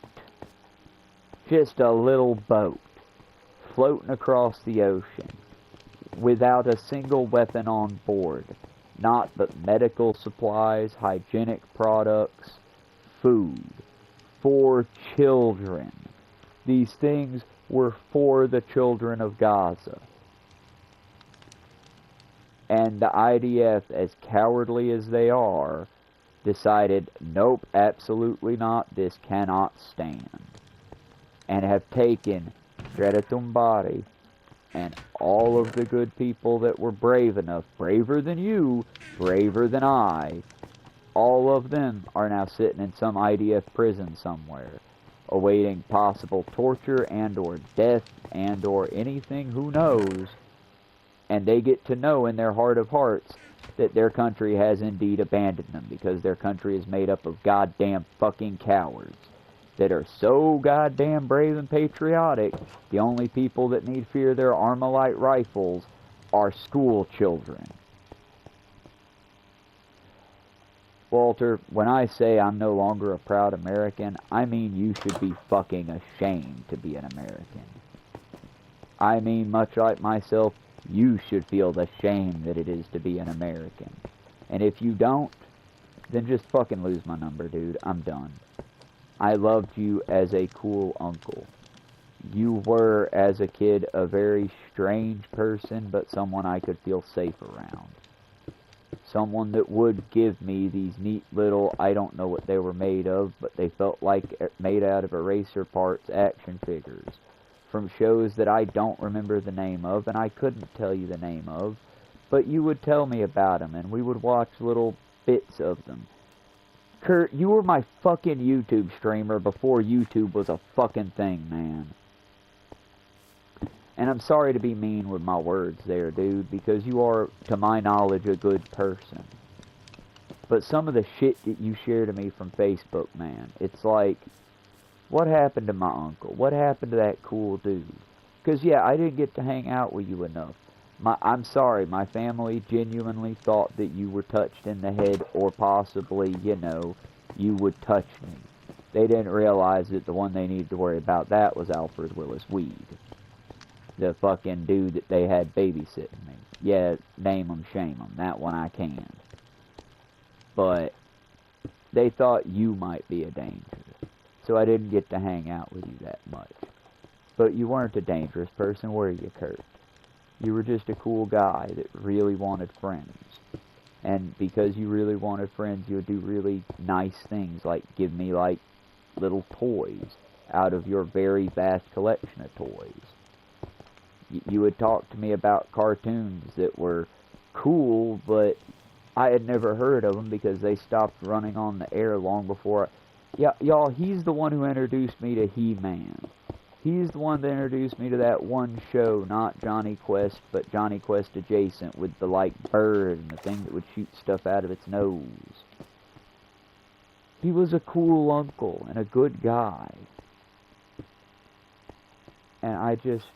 Just a little boat, floating across the ocean, without a single weapon on board, not but medical supplies, hygienic products, food, for children. These things were for the children of Gaza. And the IDF, as cowardly as they are, decided, nope, absolutely not, this cannot stand. And have taken Greta Thunberg and all of the good people that were brave enough, braver than you, braver than I, all of them are now sitting in some IDF prison somewhere, awaiting possible torture and or death and or anything, who knows, and they get to know in their heart of hearts that their country has indeed abandoned them, because their country is made up of goddamn fucking cowards that are so goddamn brave and patriotic, the only people that need fear their Armalite rifles are school children. Walter, when I say I'm no longer a proud American, I mean you should be fucking ashamed to be an American. I mean, much like myself, you should feel the shame that it is to be an American. And if you don't, then just fucking lose my number, dude. I'm done. I loved you as a cool uncle. You were, as a kid, a very strange person, but someone I could feel safe around. Someone that would give me these neat little, I don't know what they were made of, but they felt like made out of eraser parts action figures from shows that I don't remember the name of, and I couldn't tell you the name of, but you would tell me about them, and we would watch little bits of them. Kurt, you were my fucking YouTube streamer before YouTube was a fucking thing, man. And I'm sorry to be mean with my words there, dude, because you are, to my knowledge, a good person. But some of the shit that you share to me from Facebook, man, it's like, What happened to my uncle? What happened to that cool dude? Because, yeah, I didn't get to hang out with you enough. I'm sorry, my family genuinely thought that you were touched in the head, or possibly, you know, you would touch me. They didn't realize that the one they needed to worry about that was Alfred Willis Weed. The fucking dude that they had babysitting me. Yeah, name 'em, shame 'em. That one I can. But they thought you might be a danger. So I didn't get to hang out with you that much. But you weren't a dangerous person, were you, Kurt? You were just a cool guy that really wanted friends. And because you really wanted friends, you would do really nice things, like give me, like, little toys out of your very vast collection of toys. You would talk to me about cartoons that were cool, but I had never heard of them because they stopped running on the air long before. Yeah, y'all, he's the one who introduced me to He-Man. He's the one that introduced me to that one show, not Johnny Quest, but Johnny Quest adjacent, with the, like, bird and the thing that would shoot stuff out of its nose. He was a cool uncle and a good guy. And I just...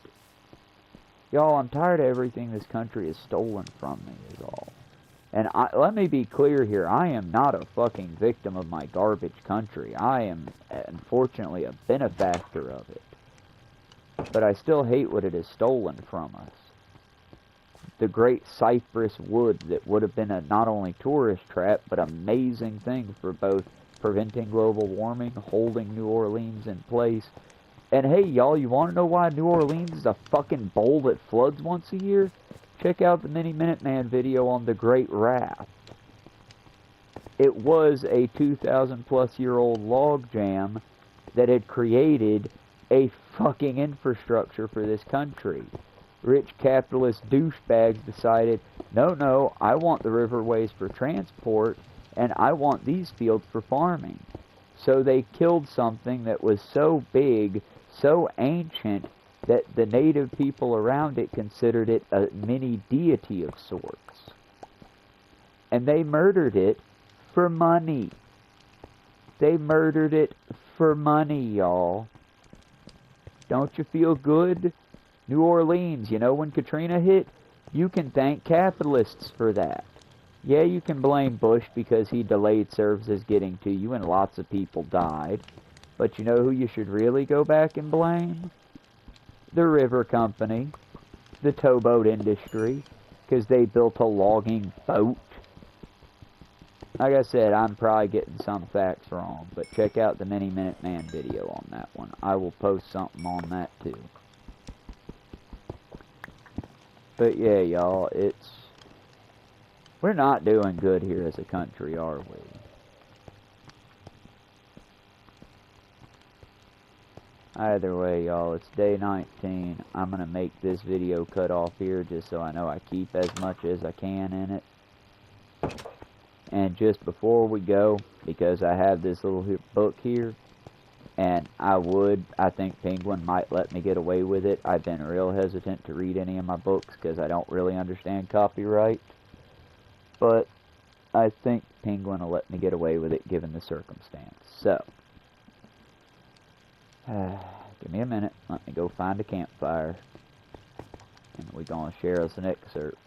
Y'all, I'm tired of everything this country has stolen from me, is all. And let me be clear here, I am not a fucking victim of my garbage country. I am, unfortunately, a benefactor of it. But I still hate what it has stolen from us. The great cypress wood that would have been a not only tourist trap, but amazing thing for both preventing global warming, holding New Orleans in place. And hey, y'all, you want to know why New Orleans is a fucking bowl that floods once a year? Check out the Mini Minuteman video on the Great Raft. It was a 2,000-plus-year-old log jam that had created a fucking infrastructure for this country. Rich capitalist douchebags decided, no, I want the riverways for transport, and I want these fields for farming. So they killed something that was so big, so ancient, that the native people around it considered it a mini deity of sorts. And they murdered it for money. They murdered it for money, y'all. Don't you feel good? New Orleans, you know, when Katrina hit, you can thank capitalists for that. Yeah, you can blame Bush because he delayed services getting to you and lots of people died. But you know who you should really go back and blame? The river company, the towboat industry, because they built a logging boat. Like I said, I'm probably getting some facts wrong, but check out the Mini Minuteman video on that one. I will post something on that too. But yeah, y'all, we're not doing good here as a country, are we? Either way, y'all, it's day 19. I'm going to make this video cut off here just so I know I keep as much as I can in it. And just before we go, because I have this little book here, and I think Penguin might let me get away with it. I've been real hesitant to read any of my books because I don't really understand copyright. But I think Penguin will let me get away with it given the circumstance. So, give me a minute. Let me go find a campfire. And we're going to share us an excerpt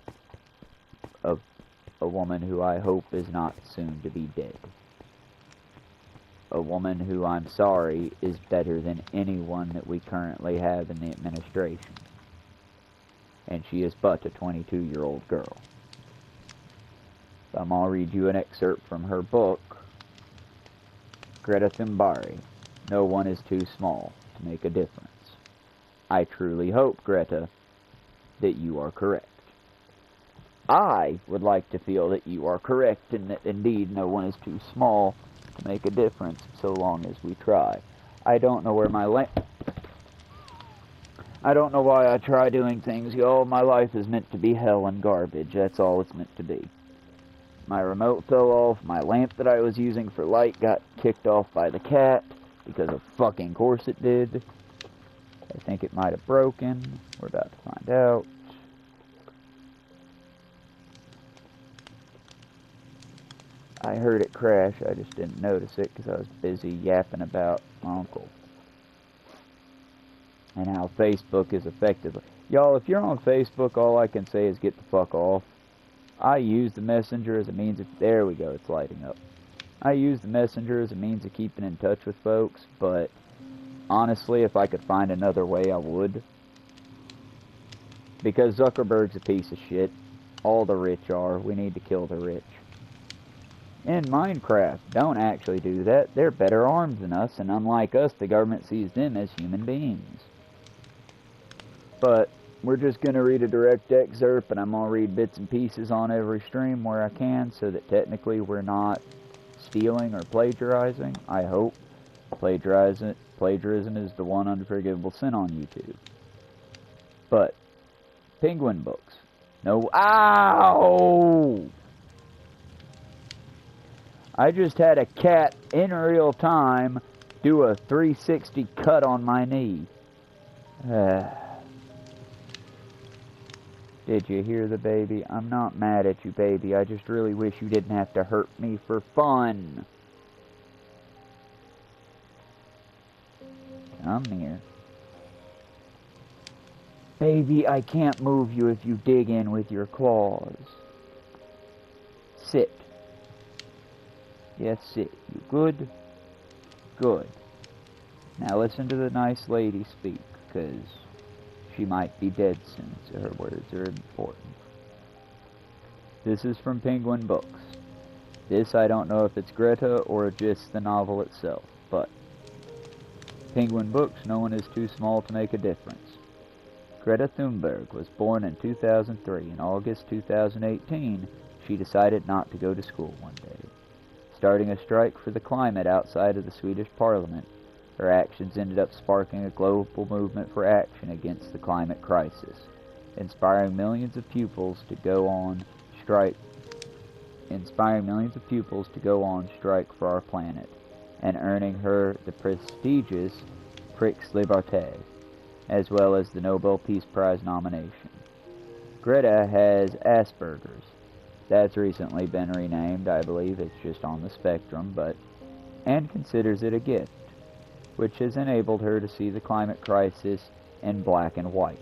of a woman who I hope is not soon to be dead. A woman who, I'm sorry, is better than anyone that we currently have in the administration. And she is but a 22-year-old girl. So I'm going to read you an excerpt from her book, Greta Thunberg, No One is Too Small to Make a Difference. I truly hope, Greta, that you are correct. I would like to feel that you are correct and that indeed no one is too small to make a difference so long as we try. I don't know where I don't know why I try doing things. Oh, my life is meant to be hell and garbage. That's all it's meant to be. My remote fell off. My lamp that I was using for light got kicked off by the cat because of fucking course it did. I think it might have broken. We're about to find out. I heard it crash. I just didn't notice it because I was busy yapping about my uncle. and how Facebook is effectively... Y'all, if you're on Facebook, all I can say is get the fuck off. I use the messenger as a means of... There we go, it's lighting up. I use the messenger as a means of keeping in touch with folks, but honestly, if I could find another way, I would. Because Zuckerberg's a piece of shit. All the rich are. We need to kill the rich. In Minecraft, don't actually do that. They're better armed than us, and unlike us, the government sees them as human beings. But we're just going to read a direct excerpt, and I'm going to read bits and pieces on every stream where I can, so that technically we're not stealing or plagiarizing, I hope. Plagiarism is the one unforgivable sin on YouTube. But, Penguin Books. No, ow! I just had a cat in real time do a 360 cut on my knee. Did you hear the baby? I'm not mad at you, baby. I just really wish you didn't have to hurt me for fun. Come here. Baby, I can't move you if you dig in with your claws. Sit. Yes, sit. You good? Good. Now listen to the nice lady speak, because she might be dead soon, so her words are important. This is from Penguin Books. This, I don't know if it's Greta or just the novel itself, but Penguin Books, no one is too small to make a difference. Greta Thunberg was born in 2003. In August 2018, she decided not to go to school one day. Starting a strike for the climate outside of the Swedish parliament, her actions ended up sparking a global movement for action against the climate crisis, inspiring millions of pupils to go on strike for our planet, and earning her the prestigious Prix Liberté, as well as the Nobel Peace Prize nomination. Greta has Asperger's. That's recently been renamed, I believe it's just on the spectrum, and considers it a gift, which has enabled her to see the climate crisis in black and white.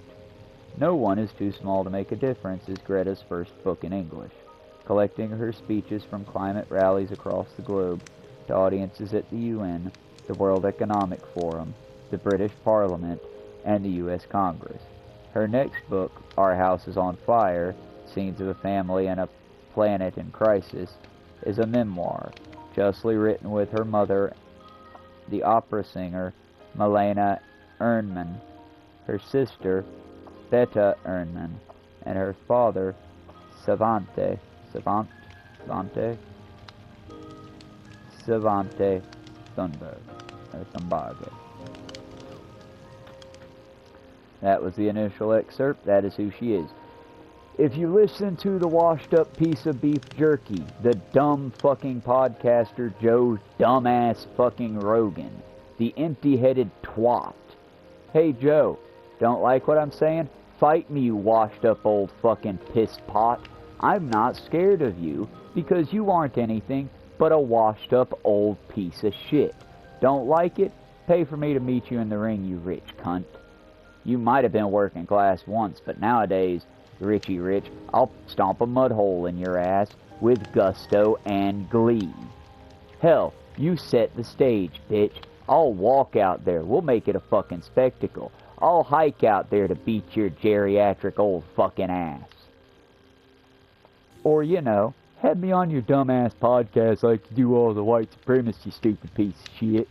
No One is Too Small to Make a Difference is Greta's first book in English, collecting her speeches from climate rallies across the globe to audiences at the UN, the World Economic Forum, the British Parliament, and the U.S. Congress. Her next book, Our House is on Fire, Scenes of a Family and a Planet in Crisis, is a memoir, justly written with her mother, the opera singer Malena Ernman, her sister Beta Ernman, and her father Svante Thunberg. That was the initial excerpt. That is who she is. If you listen to the washed up piece of beef jerky, the dumb fucking podcaster Joe dumbass fucking Rogan, the empty-headed twat. Hey Joe, don't like what I'm saying? Fight me, you washed up old fucking piss pot. I'm not scared of you, because you aren't anything but a washed up old piece of shit. Don't like it? Pay for me to meet you in the ring, you rich cunt. You might have been working class once, but nowadays, Richie Rich, I'll stomp a mud hole in your ass with gusto and glee. Hell, you set the stage, bitch. I'll walk out there. We'll make it a fucking spectacle. I'll hike out there to beat your geriatric old fucking ass. Or, you know, have me on your dumbass podcast like you do all the white supremacy, stupid piece of shit.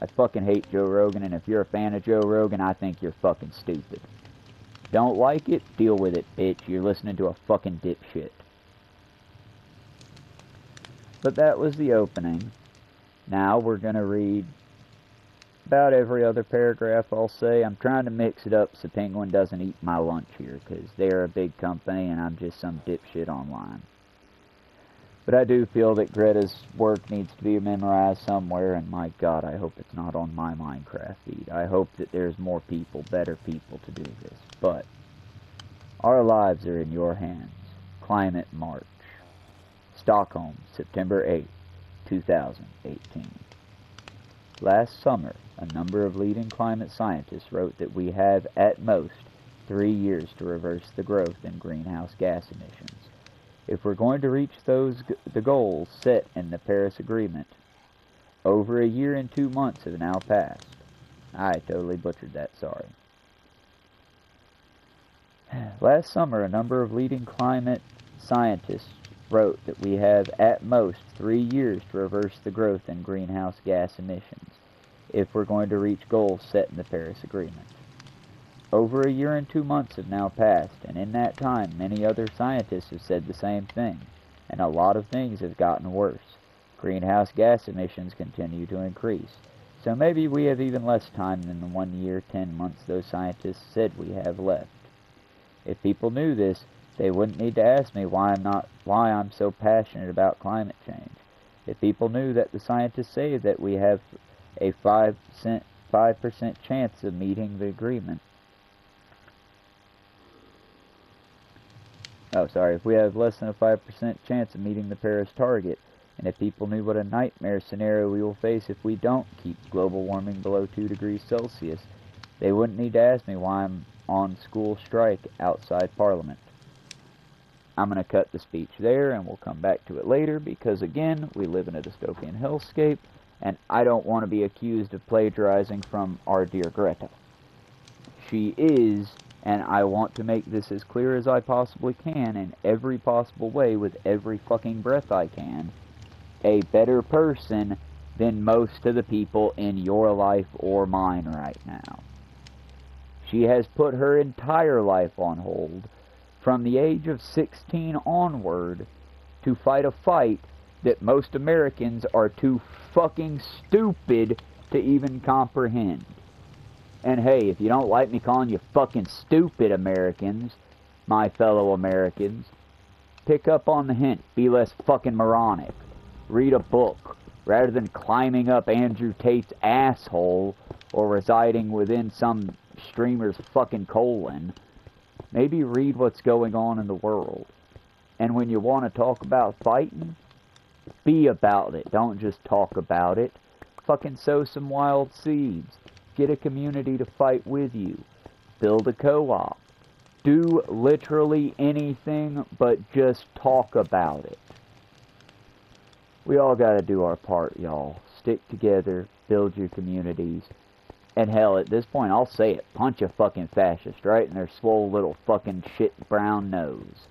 I fucking hate Joe Rogan, and if you're a fan of Joe Rogan, I think you're fucking stupid. Don't like it? Deal with it, bitch. You're listening to a fucking dipshit. But that was the opening. Now we're going to read about every other paragraph, I'll say. I'm trying to mix it up so Penguin doesn't eat my lunch here, because they're a big company and I'm just some dipshit online. But I do feel that Greta's work needs to be memorized somewhere, and my God, I hope it's not on my Minecraft feed. I hope that there's more people, better people to do this. But our lives are in your hands. Climate March. Stockholm, September 8, 2018. Last summer, a number of leading climate scientists wrote that we have, at most, 3 years to reverse the growth in greenhouse gas emissions. If we're going to reach the goals set in the Paris Agreement, over a year and 2 months have now passed. I totally butchered that, sorry. Last summer, a number of leading climate scientists wrote that we have, at most, 3 years to reverse the growth in greenhouse gas emissions, if we're going to reach goals set in the Paris Agreement. Over a year and 2 months have now passed, and in that time, many other scientists have said the same thing, and a lot of things have gotten worse. Greenhouse gas emissions continue to increase, so maybe we have even less time than the 1 year, 10 months those scientists said we have left. If people knew this, they wouldn't need to ask me why I'm so passionate about climate change. If people knew that the scientists say that we have a 5% chance of meeting the agreement. If we have less than a 5% chance of meeting the Paris target, and if people knew what a nightmare scenario we will face if we don't keep global warming below 2 degrees Celsius, they wouldn't need to ask me why I'm on school strike outside Parliament. I'm going to cut the speech there, and we'll come back to it later, because again, we live in a dystopian hellscape, and I don't want to be accused of plagiarizing from our dear Greta. She is, and I want to make this as clear as I possibly can, in every possible way, with every fucking breath I can, a better person than most of the people in your life or mine right now. She has put her entire life on hold, from the age of 16 onward, to fight a fight that most Americans are too fucking stupid to even comprehend. And hey, if you don't like me calling you fucking stupid Americans, my fellow Americans, pick up on the hint, be less fucking moronic. Read a book, rather than climbing up Andrew Tate's asshole, or residing within some streamer's fucking colon. Maybe read what's going on in the world. And when you want to talk about fighting, be about it. Don't just talk about it. Fucking sow some wild seeds. Get a community to fight with you. Build a co-op. Do literally anything but just talk about it. We all gotta do our part, y'all. Stick together. Build your communities. And hell, at this point, I'll say it. Punch a fucking fascist right in their swole little fucking shit brown nose.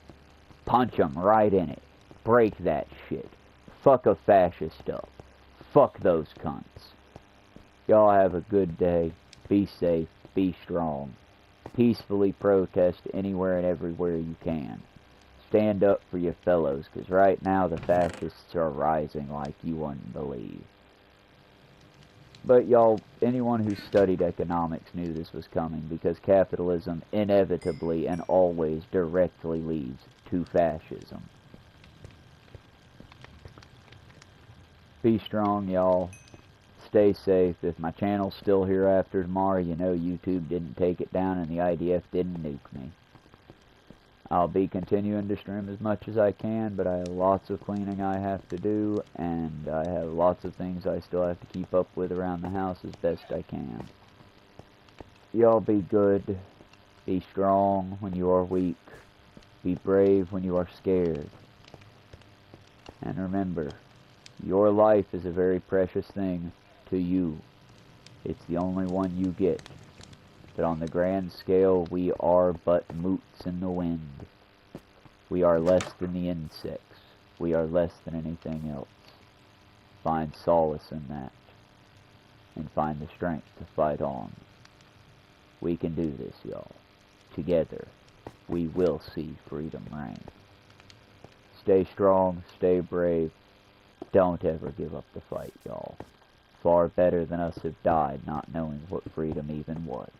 Punch them right in it. Break that shit. Fuck a fascist up. Fuck those cunts. Y'all have a good day. Be safe. Be strong. Peacefully protest anywhere and everywhere you can. Stand up for your fellows, because right now the fascists are rising like you wouldn't believe. But y'all, anyone who studied economics knew this was coming, because capitalism inevitably and always directly leads to fascism. Be strong, y'all. Stay safe. If my channel's still here after tomorrow, you know YouTube didn't take it down and the IDF didn't nuke me. I'll be continuing to stream as much as I can, but I have lots of cleaning I have to do, and I have lots of things I still have to keep up with around the house as best I can. Y'all be good. Be strong when you are weak. Be brave when you are scared. And remember, your life is a very precious thing to you. It's the only one you get. But on the grand scale, we are but moots in the wind. We are less than the insects. We are less than anything else. Find solace in that. And find the strength to fight on. We can do this, y'all. Together, we will see freedom reign. Stay strong, stay brave. Don't ever give up the fight, y'all. Far better than us have died not knowing what freedom even was.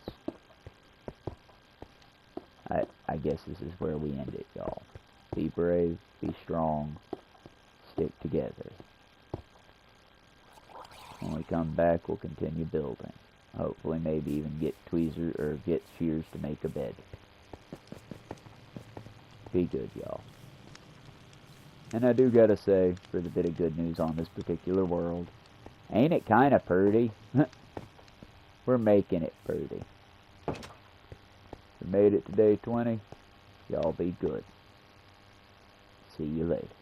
I guess this is where we end it, y'all. Be brave, be strong, stick together. When we come back, we'll continue building. Hopefully, maybe even get tweezers or get shears to make a bed. Be good, y'all. And I do gotta say, for the bit of good news on this particular world, Ain't it kind of pretty? We're making it pretty. We made it to day 20. Y'all be good. See you later.